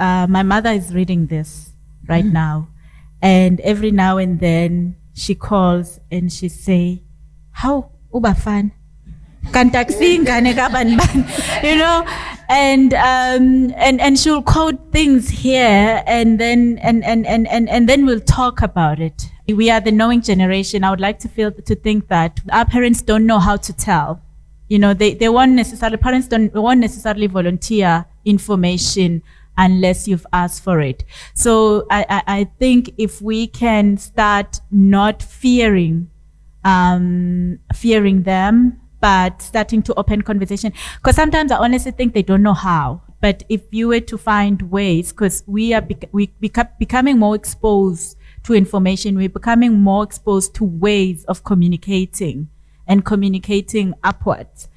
my mother is reading this right now, and every now and then she calls and she say, "How ubafan?" You know, and she'll quote things here, and then we'll talk about it. We are the knowing generation. I would like to think that our parents don't know how to tell. You know, they won't necessarily, parents won't necessarily volunteer information unless you've asked for it. So I think if we can start not fearing them, but starting to open conversation, because sometimes I honestly think they don't know how. But if you were to find ways, because we are becoming more exposed to information, we're becoming more exposed to ways of communicating and communicating upwards.